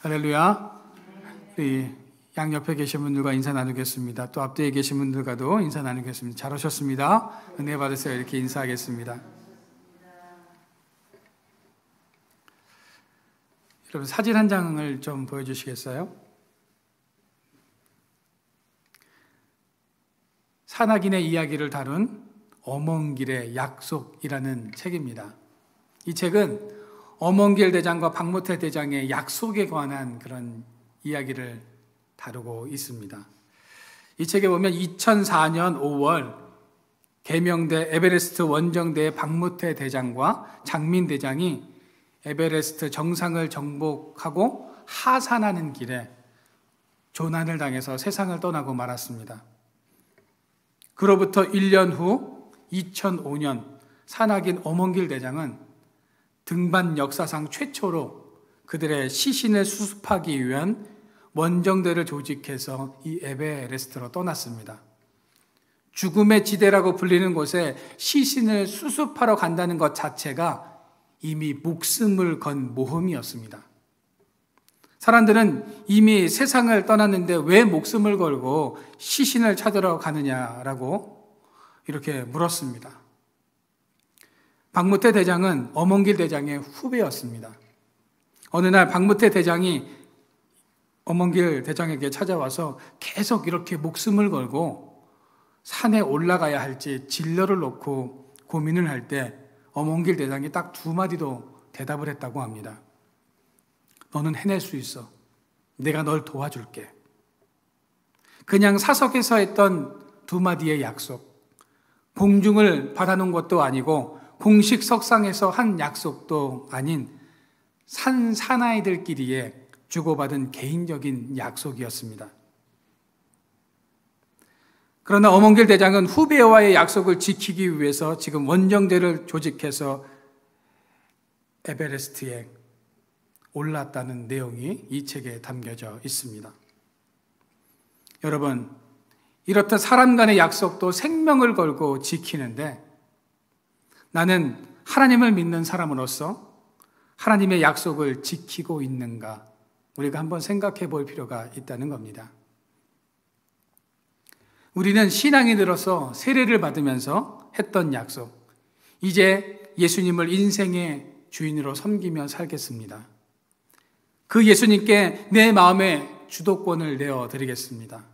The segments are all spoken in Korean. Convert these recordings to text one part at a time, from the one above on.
할렐루야. 우리 양옆에 계신 분들과 인사 나누겠습니다. 또 앞뒤에 계신 분들과도 인사 나누겠습니다. 잘 오셨습니다. 은혜 받으세요. 이렇게 인사하겠습니다. 여러분, 사진 한 장을 좀 보여주시겠어요? 산악인의 이야기를 다룬 엄원길의 약속이라는 책입니다. 이 책은 엄원길 대장과 박모태 대장의 약속에 관한 그런 이야기를 다루고 있습니다. 이 책에 보면 2004년 5월 계명대 에베레스트 원정대의 박모태 대장과 장민 대장이 에베레스트 정상을 정복하고 하산하는 길에 조난을 당해서 세상을 떠나고 말았습니다. 그로부터 1년 후 2005년 산악인 엄원길 대장은 등반 역사상 최초로 그들의 시신을 수습하기 위한 원정대를 조직해서 이 에베레스트로 떠났습니다. 죽음의 지대라고 불리는 곳에 시신을 수습하러 간다는 것 자체가 이미 목숨을 건 모험이었습니다. 사람들은 이미 세상을 떠났는데 왜 목숨을 걸고 시신을 찾으러 가느냐라고 이렇게 물었습니다. 박모태 대장은 엄원길 대장의 후배였습니다. 어느 날 박모태 대장이 엄원길 대장에게 찾아와서 계속 이렇게 목숨을 걸고 산에 올라가야 할지 진로를 놓고 고민을 할 때 엄원길 대장이 딱 두 마디도 대답을 했다고 합니다. 너는 해낼 수 있어. 내가 널 도와줄게. 그냥 사석에서 했던 두 마디의 약속, 공중을 바라는 것도 아니고 공식 석상에서 한 약속도 아닌 산 사나이들끼리의 주고받은 개인적인 약속이었습니다. 그러나 엄원길 대장은 후배와의 약속을 지키기 위해서 지금 원정대를 조직해서 에베레스트에 올랐다는 내용이 이 책에 담겨져 있습니다. 여러분, 이렇듯 사람 간의 약속도 생명을 걸고 지키는데 나는 하나님을 믿는 사람으로서 하나님의 약속을 지키고 있는가? 우리가 한번 생각해 볼 필요가 있다는 겁니다. 우리는 신앙이 들어서 세례를 받으면서 했던 약속, 이제 예수님을 인생의 주인으로 섬기며 살겠습니다. 그 예수님께 내 마음의 주도권을 내어드리겠습니다.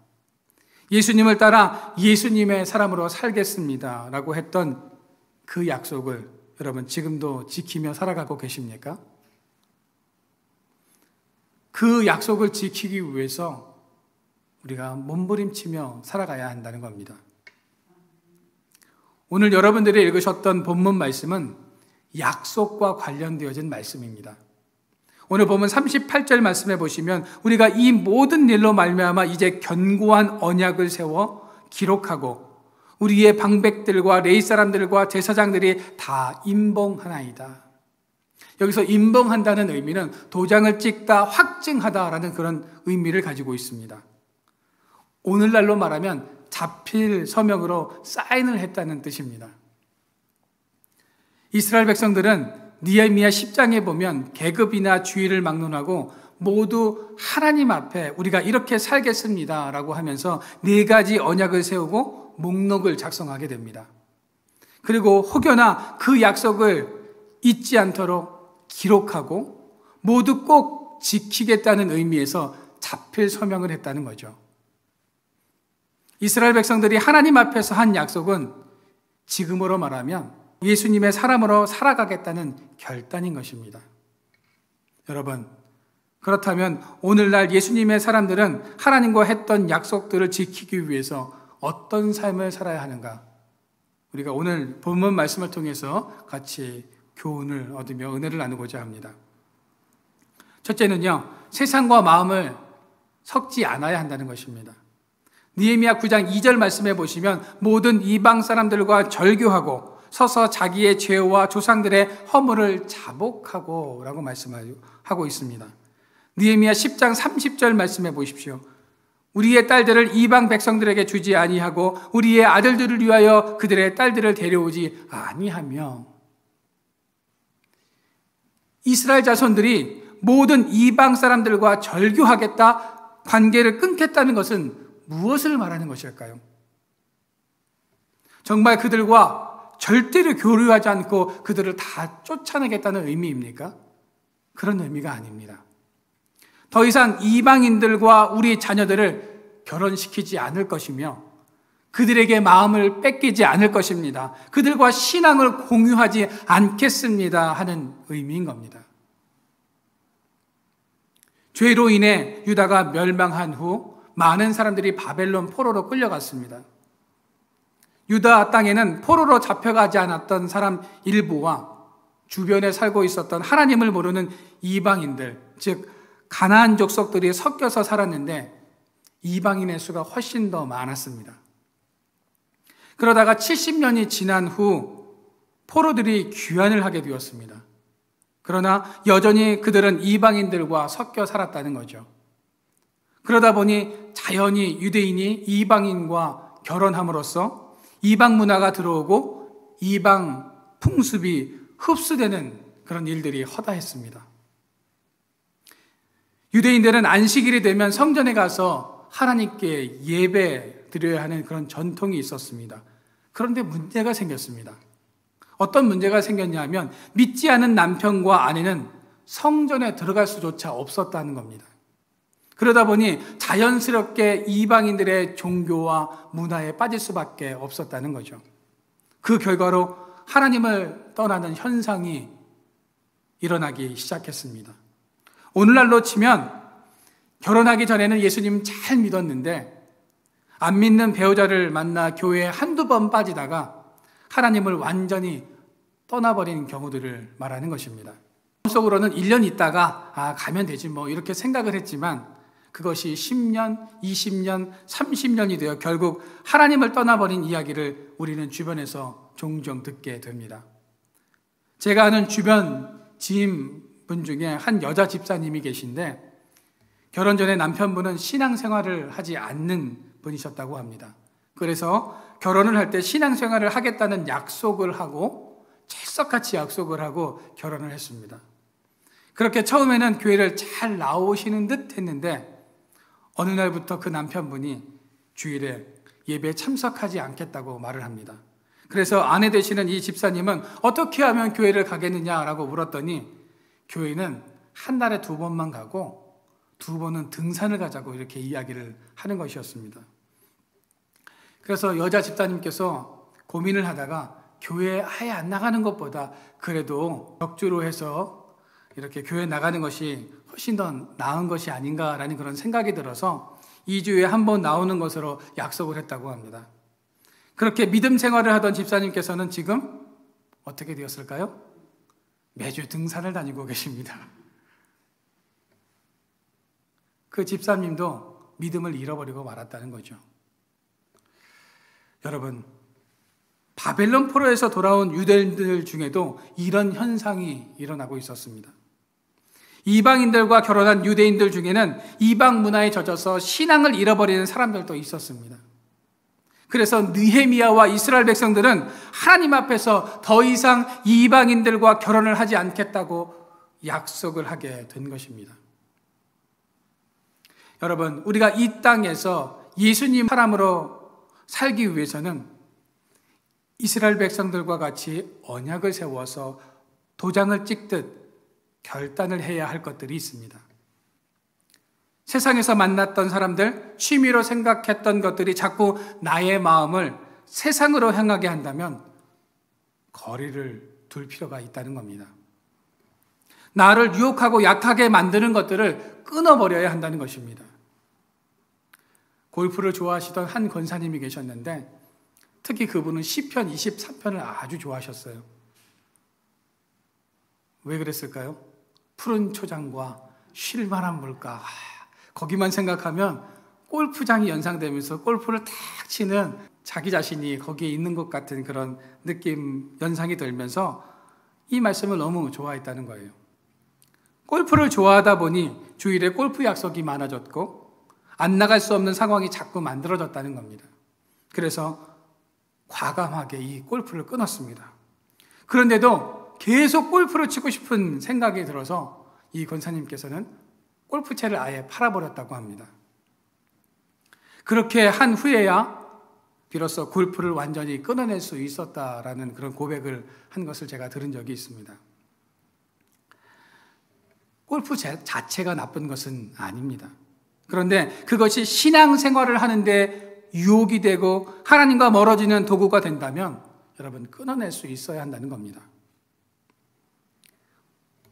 예수님을 따라 예수님의 사람으로 살겠습니다 라고 했던 그 약속을 여러분 지금도 지키며 살아가고 계십니까? 그 약속을 지키기 위해서 우리가 몸부림치며 살아가야 한다는 겁니다. 오늘 여러분들이 읽으셨던 본문 말씀은 약속과 관련되어진 말씀입니다. 오늘 보면 38절 말씀해 보시면 우리가 이 모든 일로 말미암아 이제 견고한 언약을 세워 기록하고 우리의 방백들과 레위 사람들과 제사장들이 다 임봉하나이다. 여기서 임봉한다는 의미는 도장을 찍다, 확증하다라는 그런 의미를 가지고 있습니다. 오늘날로 말하면 자필 서명으로 사인을 했다는 뜻입니다. 이스라엘 백성들은 느헤미야 10장에 보면 계급이나 주의를 막론하고 모두 하나님 앞에 우리가 이렇게 살겠습니다 라고 하면서 4가지 언약을 세우고 목록을 작성하게 됩니다. 그리고 혹여나 그 약속을 잊지 않도록 기록하고 모두 꼭 지키겠다는 의미에서 자필 서명을 했다는 거죠. 이스라엘 백성들이 하나님 앞에서 한 약속은 지금으로 말하면 예수님의 사람으로 살아가겠다는 결단인 것입니다. 여러분, 그렇다면 오늘날 예수님의 사람들은 하나님과 했던 약속들을 지키기 위해서 어떤 삶을 살아야 하는가? 우리가 오늘 본문 말씀을 통해서 같이 교훈을 얻으며 은혜를 나누고자 합니다. 첫째는요, 세상과 마음을 섞지 않아야 한다는 것입니다. 느헤미야 9장 2절 말씀해 보시면 모든 이방 사람들과 절교하고 서서 자기의 죄와 조상들의 허물을 자복하고 라고 말씀하고 있습니다. 느헤미야 10장 30절 말씀해 보십시오. 우리의 딸들을 이방 백성들에게 주지 아니하고 우리의 아들들을 위하여 그들의 딸들을 데려오지 아니하며 이스라엘 자손들이 모든 이방 사람들과 절교하겠다, 관계를 끊겠다는 것은 무엇을 말하는 것일까요? 정말 그들과 절대로 교류하지 않고 그들을 다 쫓아내겠다는 의미입니까? 그런 의미가 아닙니다. 더 이상 이방인들과 우리 자녀들을 결혼시키지 않을 것이며 그들에게 마음을 뺏기지 않을 것입니다. 그들과 신앙을 공유하지 않겠습니다 하는 의미인 겁니다. 죄로 인해 유다가 멸망한 후 많은 사람들이 바벨론 포로로 끌려갔습니다. 유다 땅에는 포로로 잡혀가지 않았던 사람 일부와 주변에 살고 있었던 하나님을 모르는 이방인들, 즉 가나안 족속들이 섞여서 살았는데 이방인의 수가 훨씬 더 많았습니다. 그러다가 70년이 지난 후 포로들이 귀환을 하게 되었습니다. 그러나 여전히 그들은 이방인들과 섞여 살았다는 거죠. 그러다 보니 자연히 유대인이 이방인과 결혼함으로써 이방 문화가 들어오고 이방 풍습이 흡수되는 그런 일들이 허다했습니다. 유대인들은 안식일이 되면 성전에 가서 하나님께 예배 드려야 하는 그런 전통이 있었습니다. 그런데 문제가 생겼습니다. 어떤 문제가 생겼냐면 믿지 않은 남편과 아내는 성전에 들어갈 수조차 없었다는 겁니다. 그러다 보니 자연스럽게 이방인들의 종교와 문화에 빠질 수밖에 없었다는 거죠. 그 결과로 하나님을 떠나는 현상이 일어나기 시작했습니다. 오늘날로 치면 결혼하기 전에는 예수님 잘 믿었는데 안 믿는 배우자를 만나 교회에 한두 번 빠지다가 하나님을 완전히 떠나버린 경우들을 말하는 것입니다. 마음속으로는 1년 있다가 가면 되지 뭐 이렇게 생각을 했지만 그것이 10년, 20년, 30년이 되어 결국 하나님을 떠나버린 이야기를 우리는 주변에서 종종 듣게 됩니다. 제가 아는 주변 지인분 중에 한 여자 집사님이 계신데 결혼 전에 남편분은 신앙생활을 하지 않는 분이셨다고 합니다. 그래서 결혼을 할 때 신앙생활을 하겠다는 약속을 하고 철석같이 약속을 하고 결혼을 했습니다. 그렇게 처음에는 교회를 잘 나오시는 듯 했는데 어느 날부터 그 남편분이 주일에 예배에 참석하지 않겠다고 말을 합니다. 그래서 아내 되시는 이 집사님은 어떻게 하면 교회를 가겠느냐라고 물었더니 교회는 한 달에 2번만 가고 2번은 등산을 가자고 이렇게 이야기를 하는 것이었습니다. 그래서 여자 집사님께서 고민을 하다가 교회에 아예 안 나가는 것보다 그래도 격주로 해서 이렇게 교회 나가는 것이 훨씬 더 나은 것이 아닌가라는 그런 생각이 들어서 2주에 한 번 나오는 것으로 약속을 했다고 합니다. 그렇게 믿음 생활을 하던 집사님께서는 지금 어떻게 되었을까요? 매주 등산을 다니고 계십니다. 그 집사님도 믿음을 잃어버리고 말았다는 거죠. 여러분, 바벨론 포로에서 돌아온 유대인들 중에도 이런 현상이 일어나고 있었습니다. 이방인들과 결혼한 유대인들 중에는 이방 문화에 젖어서 신앙을 잃어버리는 사람들도 있었습니다. 그래서 느헤미야와 이스라엘 백성들은 하나님 앞에서 더 이상 이방인들과 결혼을 하지 않겠다고 약속을 하게 된 것입니다. 여러분, 우리가 이 땅에서 예수님 사람으로 살기 위해서는 이스라엘 백성들과 같이 언약을 세워서 도장을 찍듯 결단을 해야 할 것들이 있습니다. 세상에서 만났던 사람들, 취미로 생각했던 것들이 자꾸 나의 마음을 세상으로 향하게 한다면 거리를 둘 필요가 있다는 겁니다. 나를 유혹하고 약하게 만드는 것들을 끊어버려야 한다는 것입니다. 골프를 좋아하시던 한 권사님이 계셨는데 특히 그분은 시편 23편을 아주 좋아하셨어요. 왜 그랬을까요? 푸른 초장과 쉴만한 물가, 거기만 생각하면 골프장이 연상되면서 골프를 탁 치는 자기 자신이 거기에 있는 것 같은 그런 느낌, 연상이 들면서 이 말씀을 너무 좋아했다는 거예요. 골프를 좋아하다 보니 주일에 골프 약속이 많아졌고 안 나갈 수 없는 상황이 자꾸 만들어졌다는 겁니다. 그래서 과감하게 이 골프를 끊었습니다. 그런데도 계속 골프를 치고 싶은 생각이 들어서 이 권사님께서는 골프채를 아예 팔아버렸다고 합니다. 그렇게 한 후에야 비로소 골프를 완전히 끊어낼 수 있었다라는 그런 고백을 한 것을 제가 들은 적이 있습니다. 골프 자체가 나쁜 것은 아닙니다. 그런데 그것이 신앙생활을 하는데 유혹이 되고 하나님과 멀어지는 도구가 된다면 여러분 끊어낼 수 있어야 한다는 겁니다.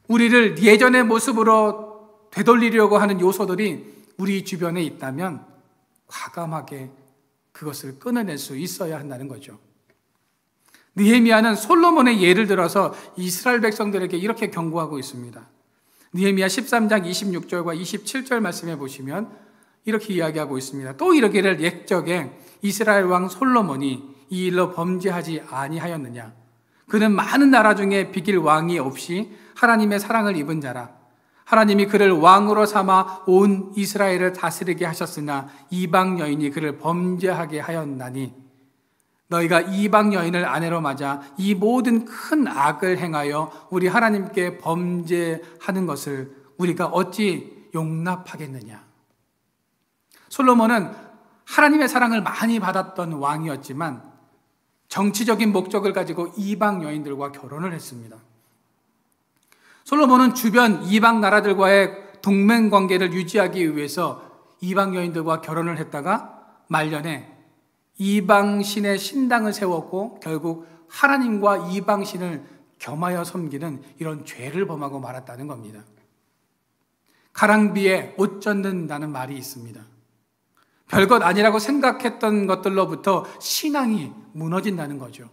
우리를 예전의 모습으로 되돌리려고 하는 요소들이 우리 주변에 있다면 과감하게 그것을 끊어낼 수 있어야 한다는 거죠. 느헤미야는 솔로몬의 예를 들어서 이스라엘 백성들에게 이렇게 경고하고 있습니다. 느헤미야 13장 26절과 27절 말씀해 보시면 이렇게 이야기하고 있습니다. 또 이르기를 옛적에 이스라엘 왕 솔로몬이 이 일로 범죄하지 아니하였느냐. 그는 많은 나라 중에 비길 왕이 없이 하나님의 사랑을 입은 자라. 하나님이 그를 왕으로 삼아 온 이스라엘을 다스리게 하셨으나 이방 여인이 그를 범죄하게 하였나니 너희가 이방 여인을 아내로 맞아 이 모든 큰 악을 행하여 우리 하나님께 범죄하는 것을 우리가 어찌 용납하겠느냐. 솔로몬은 하나님의 사랑을 많이 받았던 왕이었지만 정치적인 목적을 가지고 이방 여인들과 결혼을 했습니다. 솔로몬은 주변 이방 나라들과의 동맹 관계를 유지하기 위해서 이방 여인들과 결혼을 했다가 말년에 이방신의 신당을 세웠고 결국 하나님과 이방신을 겸하여 섬기는 이런 죄를 범하고 말았다는 겁니다. 가랑비에 옷 젖는다는 말이 있습니다. 별것 아니라고 생각했던 것들로부터 신앙이 무너진다는 거죠.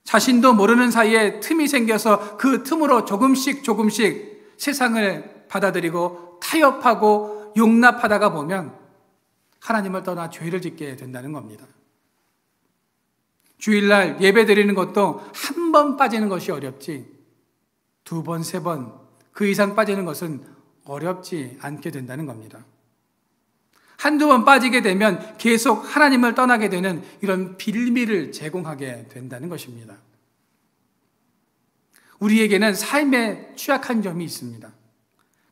자신도 모르는 사이에 틈이 생겨서 그 틈으로 조금씩 세상을 받아들이고 타협하고 용납하다가 보면 하나님을 떠나 죄를 짓게 된다는 겁니다. 주일날 예배 드리는 것도 한 번 빠지는 것이 어렵지 2번, 3번 그 이상 빠지는 것은 어렵지 않게 된다는 겁니다. 한두 번 빠지게 되면 계속 하나님을 떠나게 되는 이런 빌미를 제공하게 된다는 것입니다. 우리에게는 삶에 취약한 점이 있습니다.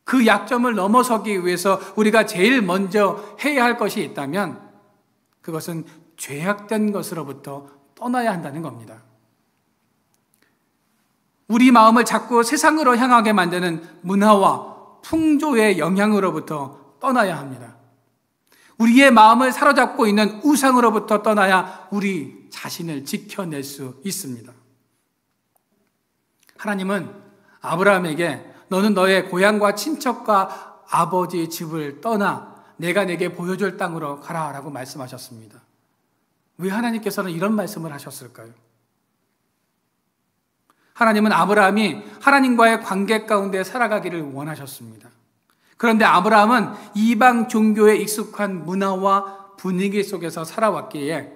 그 약점을 넘어서기 위해서 우리가 제일 먼저 해야 할 것이 있다면 그것은 죄악된 것으로부터 떠나야 한다는 겁니다. 우리 마음을 자꾸 세상으로 향하게 만드는 문화와 풍조의 영향으로부터 떠나야 합니다. 우리의 마음을 사로잡고 있는 우상으로부터 떠나야 우리 자신을 지켜낼 수 있습니다. 하나님은 아브라함에게 너는 너의 고향과 친척과 아버지 집을 떠나 내가 내게 보여줄 땅으로 가라라고 말씀하셨습니다. 왜 하나님께서는 이런 말씀을 하셨을까요? 하나님은 아브라함이 하나님과의 관계 가운데 살아가기를 원하셨습니다. 그런데 아브라함은 이방 종교에 익숙한 문화와 분위기 속에서 살아왔기에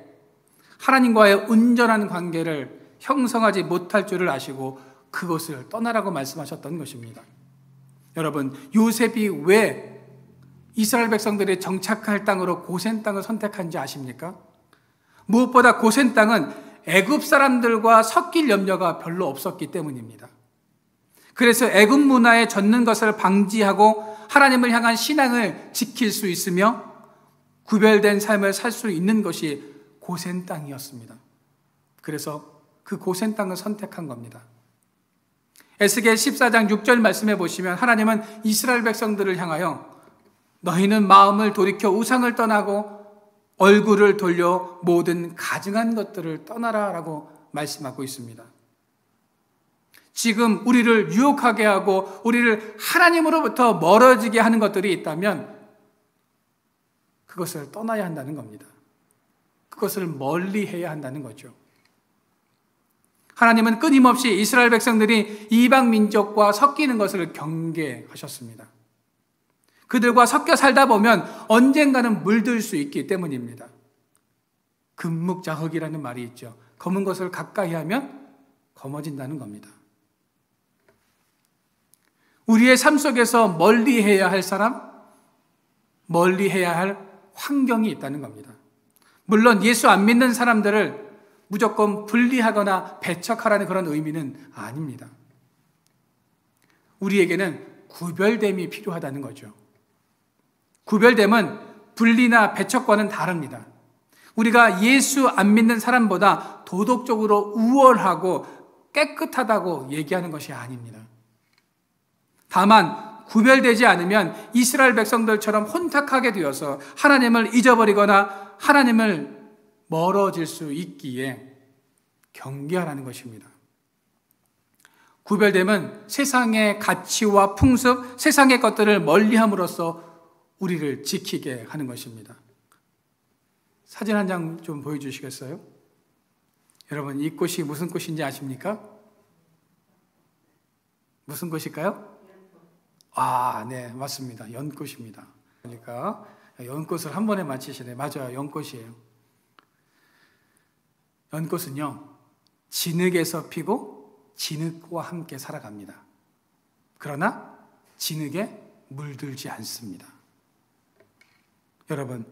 하나님과의 온전한 관계를 형성하지 못할 줄을 아시고 그것을 떠나라고 말씀하셨던 것입니다. 여러분, 요셉이 왜 이스라엘 백성들이 정착할 땅으로 고센 땅을 선택한지 아십니까? 무엇보다 고센 땅은 애굽 사람들과 섞일 염려가 별로 없었기 때문입니다. 그래서 애굽 문화에 젖는 것을 방지하고 하나님을 향한 신앙을 지킬 수 있으며 구별된 삶을 살 수 있는 것이 고센 땅이었습니다. 그래서 그 고센 땅을 선택한 겁니다. 에스겔 14장 6절 말씀해 보시면 하나님은 이스라엘 백성들을 향하여 너희는 마음을 돌이켜 우상을 떠나고 얼굴을 돌려 모든 가증한 것들을 떠나라 라고 말씀하고 있습니다. 지금 우리를 유혹하게 하고 우리를 하나님으로부터 멀어지게 하는 것들이 있다면 그것을 떠나야 한다는 겁니다. 그것을 멀리 해야 한다는 거죠. 하나님은 끊임없이 이스라엘 백성들이 이방 민족과 섞이는 것을 경계하셨습니다. 그들과 섞여 살다 보면 언젠가는 물들 수 있기 때문입니다. 금묵자흑이라는 말이 있죠. 검은 것을 가까이 하면 검어진다는 겁니다. 우리의 삶 속에서 멀리 해야 할 사람, 멀리 해야 할 환경이 있다는 겁니다. 물론 예수 안 믿는 사람들을 무조건 분리하거나 배척하라는 그런 의미는 아닙니다. 우리에게는 구별됨이 필요하다는 거죠. 구별됨은 분리나 배척과는 다릅니다. 우리가 예수 안 믿는 사람보다 도덕적으로 우월하고 깨끗하다고 얘기하는 것이 아닙니다. 다만 구별되지 않으면 이스라엘 백성들처럼 혼탁하게 되어서 하나님을 잊어버리거나 하나님을 멀어질 수 있기에 경계하라는 것입니다. 구별됨은 세상의 가치와 풍습, 세상의 것들을 멀리함으로써 우리를 지키게 하는 것입니다. 사진 한 장 좀 보여주시겠어요? 여러분, 이 꽃이 무슨 꽃인지 아십니까? 무슨 꽃일까요? 아, 네, 맞습니다. 연꽃입니다. 그러니까 연꽃을 한 번에 맞히시네. 맞아요, 연꽃이에요. 연꽃은요, 진흙에서 피고 진흙과 함께 살아갑니다. 그러나 진흙에 물들지 않습니다. 여러분,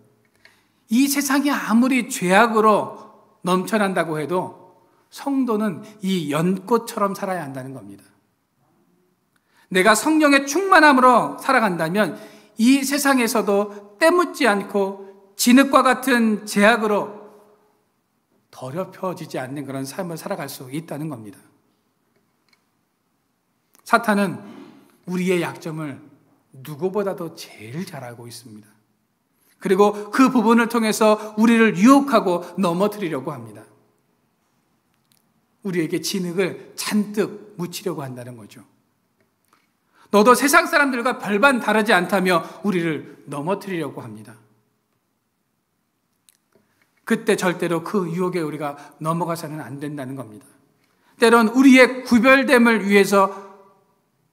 이 세상이 아무리 죄악으로 넘쳐난다고 해도 성도는 이 연꽃처럼 살아야 한다는 겁니다. 내가 성령의 충만함으로 살아간다면 이 세상에서도 때묻지 않고 진흙과 같은 죄악으로 더럽혀지지 않는 그런 삶을 살아갈 수 있다는 겁니다. 사탄은 우리의 약점을 누구보다도 제일 잘 알고 있습니다. 그리고 그 부분을 통해서 우리를 유혹하고 넘어뜨리려고 합니다. 우리에게 진흙을 잔뜩 묻히려고 한다는 거죠. 너도 세상 사람들과 별반 다르지 않다며 우리를 넘어뜨리려고 합니다. 그때 절대로 그 유혹에 우리가 넘어가서는 안 된다는 겁니다. 때론 우리의 구별됨을 위해서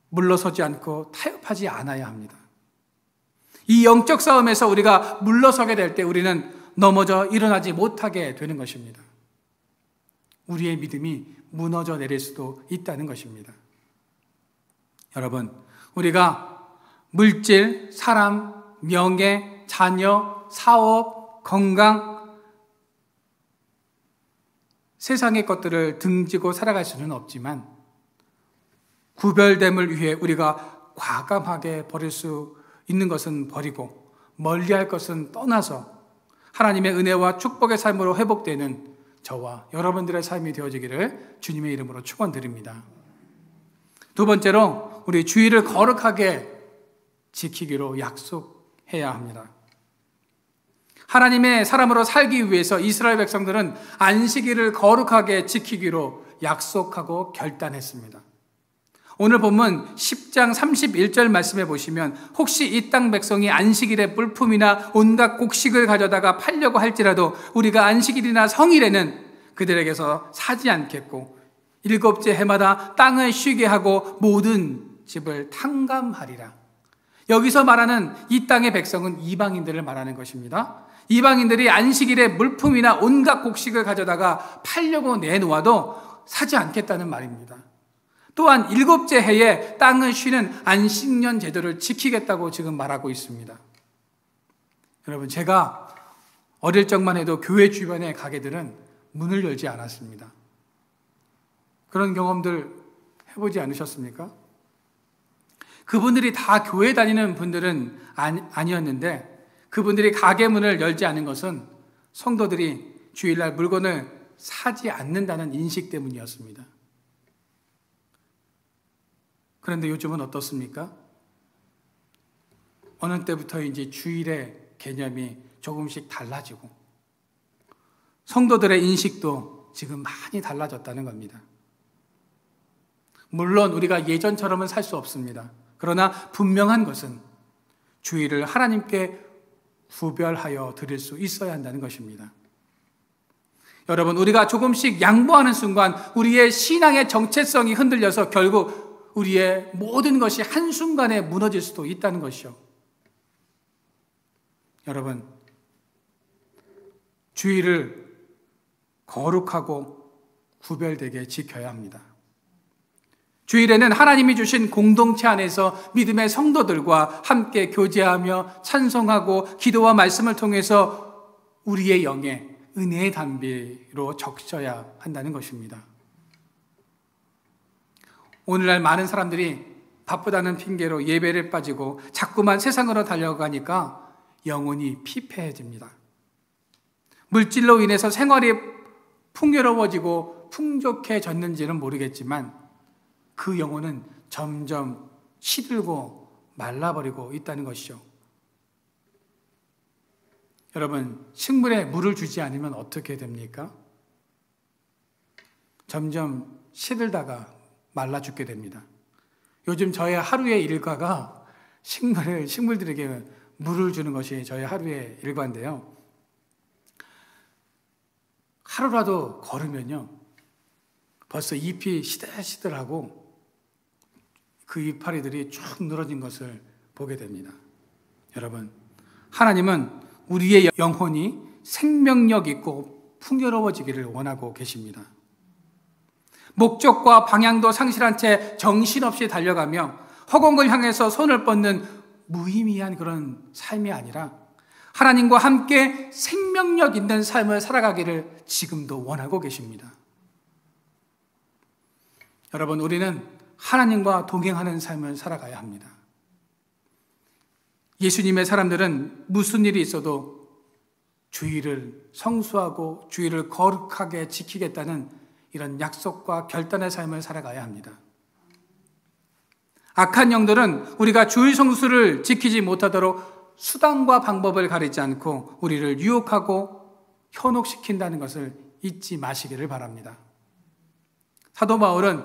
물러서지 않고 타협하지 않아야 합니다. 이 영적 싸움에서 우리가 물러서게 될 때 우리는 넘어져 일어나지 못하게 되는 것입니다. 우리의 믿음이 무너져 내릴 수도 있다는 것입니다. 여러분, 우리가 물질, 사람, 명예, 자녀, 사업, 건강, 세상의 것들을 등지고 살아갈 수는 없지만 구별됨을 위해 우리가 과감하게 버릴 수 있는 것은 버리고 멀리할 것은 떠나서 하나님의 은혜와 축복의 삶으로 회복되는 저와 여러분들의 삶이 되어지기를 주님의 이름으로 축원드립니다. 두 번째로 우리 주의를 거룩하게 지키기로 약속해야 합니다. 하나님의 사람으로 살기 위해서 이스라엘 백성들은 안식일을 거룩하게 지키기로 약속하고 결단했습니다. 오늘 본문 10장 31절 말씀해 보시면 혹시 이 땅 백성이 안식일에 뿔품이나 온갖 곡식을 가져다가 팔려고 할지라도 우리가 안식일이나 성일에는 그들에게서 사지 않겠고 일곱째 해마다 땅을 쉬게 하고 모든 집을 탕감하리라. 여기서 말하는 이 땅의 백성은 이방인들을 말하는 것입니다. 이방인들이 안식일에 물품이나 온갖 곡식을 가져다가 팔려고 내놓아도 사지 않겠다는 말입니다. 또한 일곱째 해에 땅을 쉬는 안식년 제도를 지키겠다고 지금 말하고 있습니다. 여러분, 제가 어릴 적만 해도 교회 주변의 가게들은 문을 열지 않았습니다. 그런 경험들 해보지 않으셨습니까? 그분들이 다 교회 다니는 분들은 아니었는데 그분들이 가게 문을 열지 않은 것은 성도들이 주일날 물건을 사지 않는다는 인식 때문이었습니다. 그런데 요즘은 어떻습니까? 어느 때부터인지 주일의 개념이 조금씩 달라지고 성도들의 인식도 지금 많이 달라졌다는 겁니다. 물론 우리가 예전처럼은 살 수 없습니다. 그러나 분명한 것은 주일을 하나님께 구별하여 드릴 수 있어야 한다는 것입니다. 여러분, 우리가 조금씩 양보하는 순간 우리의 신앙의 정체성이 흔들려서 결국 우리의 모든 것이 한순간에 무너질 수도 있다는 것이요. 여러분, 주일을 거룩하고 구별되게 지켜야 합니다. 주일에는 하나님이 주신 공동체 안에서 믿음의 성도들과 함께 교제하며 찬송하고 기도와 말씀을 통해서 우리의 영에 은혜의 담비로 적셔야 한다는 것입니다. 오늘날 많은 사람들이 바쁘다는 핑계로 예배를 빠지고 자꾸만 세상으로 달려가니까 영혼이 피폐해집니다. 물질로 인해서 생활이 풍요로워지고 풍족해졌는지는 모르겠지만 그 영혼은 점점 시들고 말라버리고 있다는 것이죠. 여러분, 식물에 물을 주지 않으면 어떻게 됩니까? 점점 시들다가 말라 죽게 됩니다. 요즘 저의 하루의 일과가 식물들에게 물을 주는 것이 저의 하루의 일과인데요. 하루라도 걸으면요, 벌써 잎이 시들시들하고 그 이파리들이 쭉 늘어진 것을 보게 됩니다. 여러분, 하나님은 우리의 영혼이 생명력 있고 풍요로워지기를 원하고 계십니다. 목적과 방향도 상실한 채 정신없이 달려가며 허공을 향해서 손을 뻗는 무의미한 그런 삶이 아니라 하나님과 함께 생명력 있는 삶을 살아가기를 지금도 원하고 계십니다. 여러분, 우리는 하나님과 동행하는 삶을 살아가야 합니다. 예수님의 사람들은 무슨 일이 있어도 주의를 성수하고 주의를 거룩하게 지키겠다는 이런 약속과 결단의 삶을 살아가야 합니다. 악한 영들은 우리가 주의 성수를 지키지 못하도록 수단과 방법을 가리지 않고 우리를 유혹하고 현혹시킨다는 것을 잊지 마시기를 바랍니다. 사도 바울은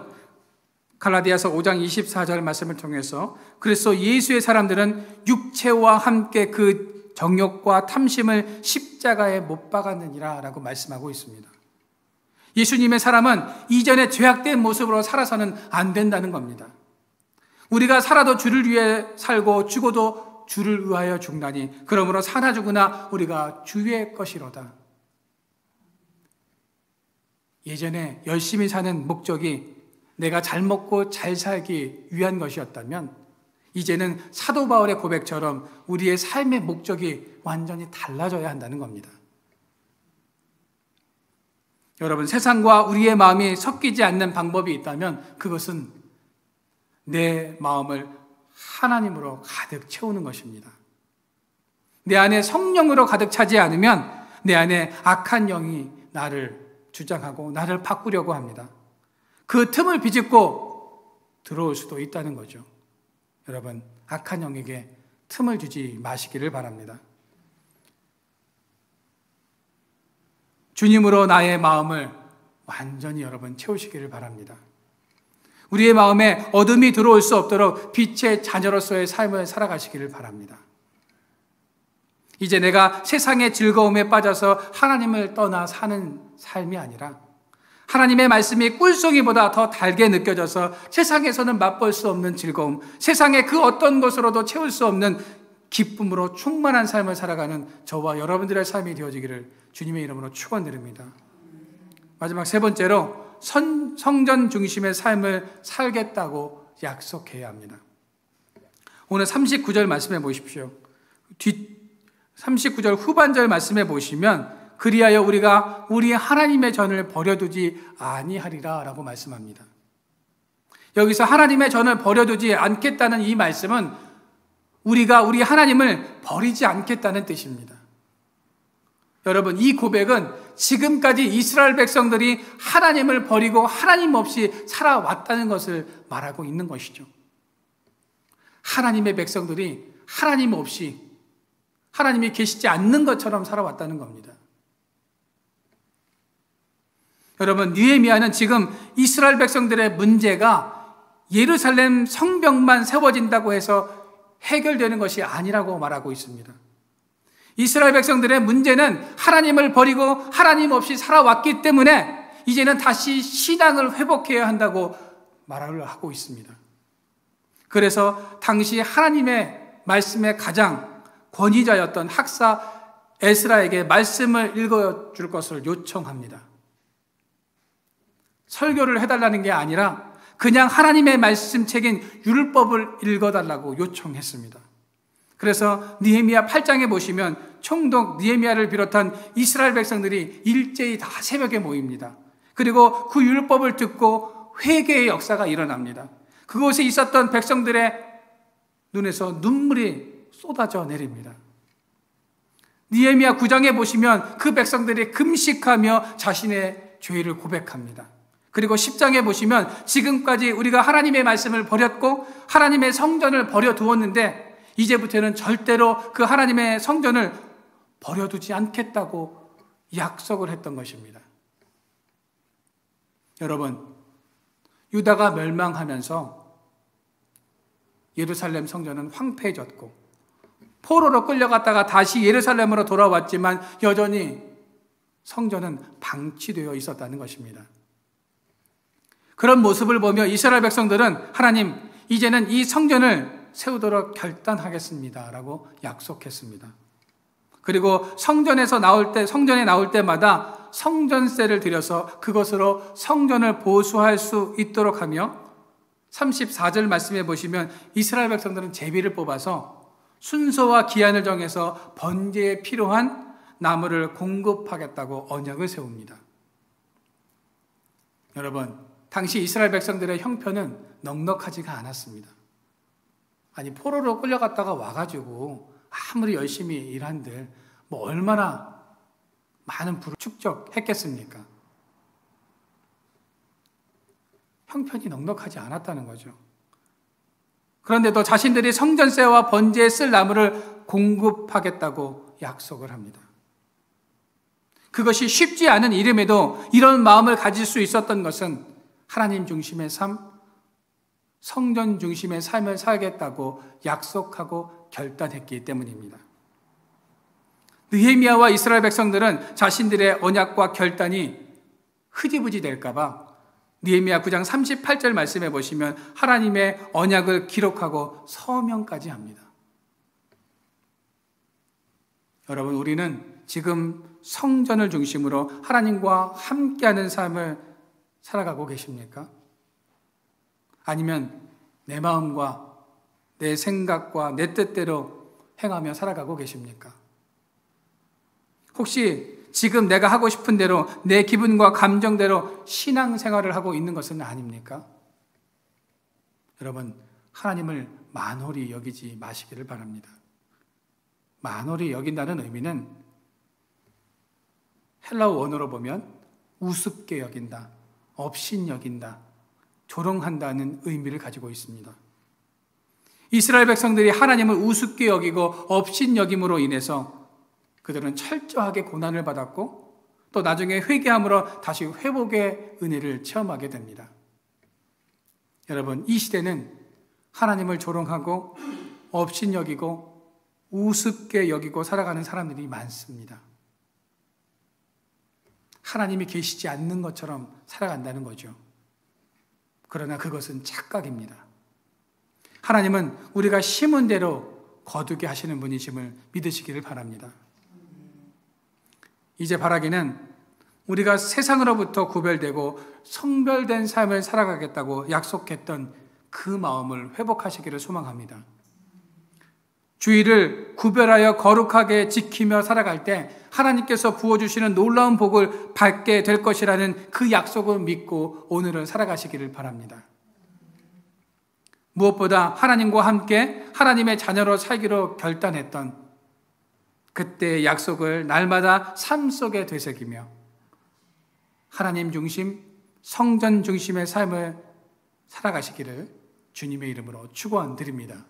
갈라디아서 5장 24절 말씀을 통해서 그리스도 예수의 사람들은 육체와 함께 그 정욕과 탐심을 십자가에 못 박았느니라 라고 말씀하고 있습니다. 예수님의 사람은 이전에 죄악된 모습으로 살아서는 안 된다는 겁니다. 우리가 살아도 주를 위해 살고 죽어도 주를 위하여 죽나니 그러므로 사나 죽으나 우리가 주의 것이로다. 예전에 열심히 사는 목적이 내가 잘 먹고 잘 살기 위한 것이었다면 이제는 사도 바울의 고백처럼 우리의 삶의 목적이 완전히 달라져야 한다는 겁니다. 여러분, 세상과 우리의 마음이 섞이지 않는 방법이 있다면 그것은 내 마음을 하나님으로 가득 채우는 것입니다. 내 안에 성령으로 가득 차지 않으면 내 안에 악한 영이 나를 주장하고 나를 바꾸려고 합니다. 그 틈을 비집고 들어올 수도 있다는 거죠. 여러분, 악한 영에게 틈을 주지 마시기를 바랍니다. 주님으로 나의 마음을 완전히 여러분 채우시기를 바랍니다. 우리의 마음에 어둠이 들어올 수 없도록 빛의 자녀로서의 삶을 살아가시기를 바랍니다. 이제 내가 세상의 즐거움에 빠져서 하나님을 떠나 사는 삶이 아니라 하나님의 말씀이 꿀송이보다 더 달게 느껴져서 세상에서는 맛볼 수 없는 즐거움, 세상의 그 어떤 것으로도 채울 수 없는 기쁨으로 충만한 삶을 살아가는 저와 여러분들의 삶이 되어지기를 주님의 이름으로 축원드립니다. 마지막 세 번째로 성전 중심의 삶을 살겠다고 약속해야 합니다. 오늘 39절 말씀해 보십시오. 39절 후반절 말씀해 보시면 그리하여 우리가 우리 하나님의 전을 버려두지 아니하리라 라고 말씀합니다. 여기서 하나님의 전을 버려두지 않겠다는 이 말씀은 우리가 우리 하나님을 버리지 않겠다는 뜻입니다. 여러분, 이 고백은 지금까지 이스라엘 백성들이 하나님을 버리고 하나님 없이 살아왔다는 것을 말하고 있는 것이죠. 하나님의 백성들이 하나님 없이 하나님이 계시지 않는 것처럼 살아왔다는 겁니다. 여러분, 느헤미야는 지금 이스라엘 백성들의 문제가 예루살렘 성벽만 세워진다고 해서 해결되는 것이 아니라고 말하고 있습니다. 이스라엘 백성들의 문제는 하나님을 버리고 하나님 없이 살아왔기 때문에 이제는 다시 신앙을 회복해야 한다고 말을 하고 있습니다. 그래서 당시 하나님의 말씀의 가장 권위자였던 학사 에스라에게 말씀을 읽어줄 것을 요청합니다. 설교를 해달라는 게 아니라 그냥 하나님의 말씀책인 율법을 읽어달라고 요청했습니다. 그래서 느헤미야 8장에 보시면 총독 느헤미야를 비롯한 이스라엘 백성들이 일제히 다 새벽에 모입니다. 그리고 그 율법을 듣고 회개의 역사가 일어납니다. 그곳에 있었던 백성들의 눈에서 눈물이 쏟아져 내립니다. 느헤미야 9장에 보시면 그 백성들이 금식하며 자신의 죄를 고백합니다. 그리고 10장에 보시면 지금까지 우리가 하나님의 말씀을 버렸고 하나님의 성전을 버려두었는데 이제부터는 절대로 그 하나님의 성전을 버려두지 않겠다고 약속을 했던 것입니다. 여러분, 유다가 멸망하면서 예루살렘 성전은 황폐해졌고 포로로 끌려갔다가 다시 예루살렘으로 돌아왔지만 여전히 성전은 방치되어 있었다는 것입니다. 그런 모습을 보며 이스라엘 백성들은 하나님, 이제는 이 성전을 세우도록 결단하겠습니다 라고 약속했습니다. 그리고 성전에 나올 때마다 성전세를 들여서 그것으로 성전을 보수할 수 있도록 하며 34절 말씀에 보시면 이스라엘 백성들은 제비를 뽑아서 순서와 기한을 정해서 번제에 필요한 나무를 공급하겠다고 언약을 세웁니다. 여러분, 당시 이스라엘 백성들의 형편은 넉넉하지가 않았습니다. 아니, 포로로 끌려갔다가 와가지고 아무리 열심히 일한들 뭐 얼마나 많은 부를 축적했겠습니까? 형편이 넉넉하지 않았다는 거죠. 그런데도 자신들이 성전세와 번제에 쓸 나무를 공급하겠다고 약속을 합니다. 그것이 쉽지 않은 일임에도 이런 마음을 가질 수 있었던 것은 하나님 중심의 삶, 성전 중심의 삶을 살겠다고 약속하고 결단했기 때문입니다. 느헤미야와 이스라엘 백성들은 자신들의 언약과 결단이 흐지부지 될까 봐 느헤미야 9장 38절 말씀해 보시면 하나님의 언약을 기록하고 서명까지 합니다. 여러분, 우리는 지금 성전을 중심으로 하나님과 함께하는 삶을 살아가고 계십니까? 아니면 내 마음과 내 생각과 내 뜻대로 행하며 살아가고 계십니까? 혹시 지금 내가 하고 싶은 대로 내 기분과 감정대로 신앙생활을 하고 있는 것은 아닙니까? 여러분, 하나님을 만홀히 여기지 마시기를 바랍니다. 만홀히 여긴다는 의미는 헬라어 원어로 보면 우습게 여긴다, 업신 여긴다, 조롱한다는 의미를 가지고 있습니다. 이스라엘 백성들이 하나님을 우습게 여기고 업신 여김으로 인해서 그들은 철저하게 고난을 받았고 또 나중에 회개함으로 다시 회복의 은혜를 체험하게 됩니다. 여러분, 이 시대는 하나님을 조롱하고 업신 여기고 우습게 여기고 살아가는 사람들이 많습니다. 하나님이 계시지 않는 것처럼 살아간다는 거죠. 그러나 그것은 착각입니다. 하나님은 우리가 심은 대로 거두게 하시는 분이심을 믿으시기를 바랍니다. 이제 바라기는 우리가 세상으로부터 구별되고 성별된 삶을 살아가겠다고 약속했던 그 마음을 회복하시기를 소망합니다. 주의를 구별하여 거룩하게 지키며 살아갈 때 하나님께서 부어주시는 놀라운 복을 받게 될 것이라는 그 약속을 믿고 오늘을 살아가시기를 바랍니다. 무엇보다 하나님과 함께 하나님의 자녀로 살기로 결단했던 그때의 약속을 날마다 삶 속에 되새기며 하나님 중심, 성전 중심의 삶을 살아가시기를 주님의 이름으로 축원드립니다.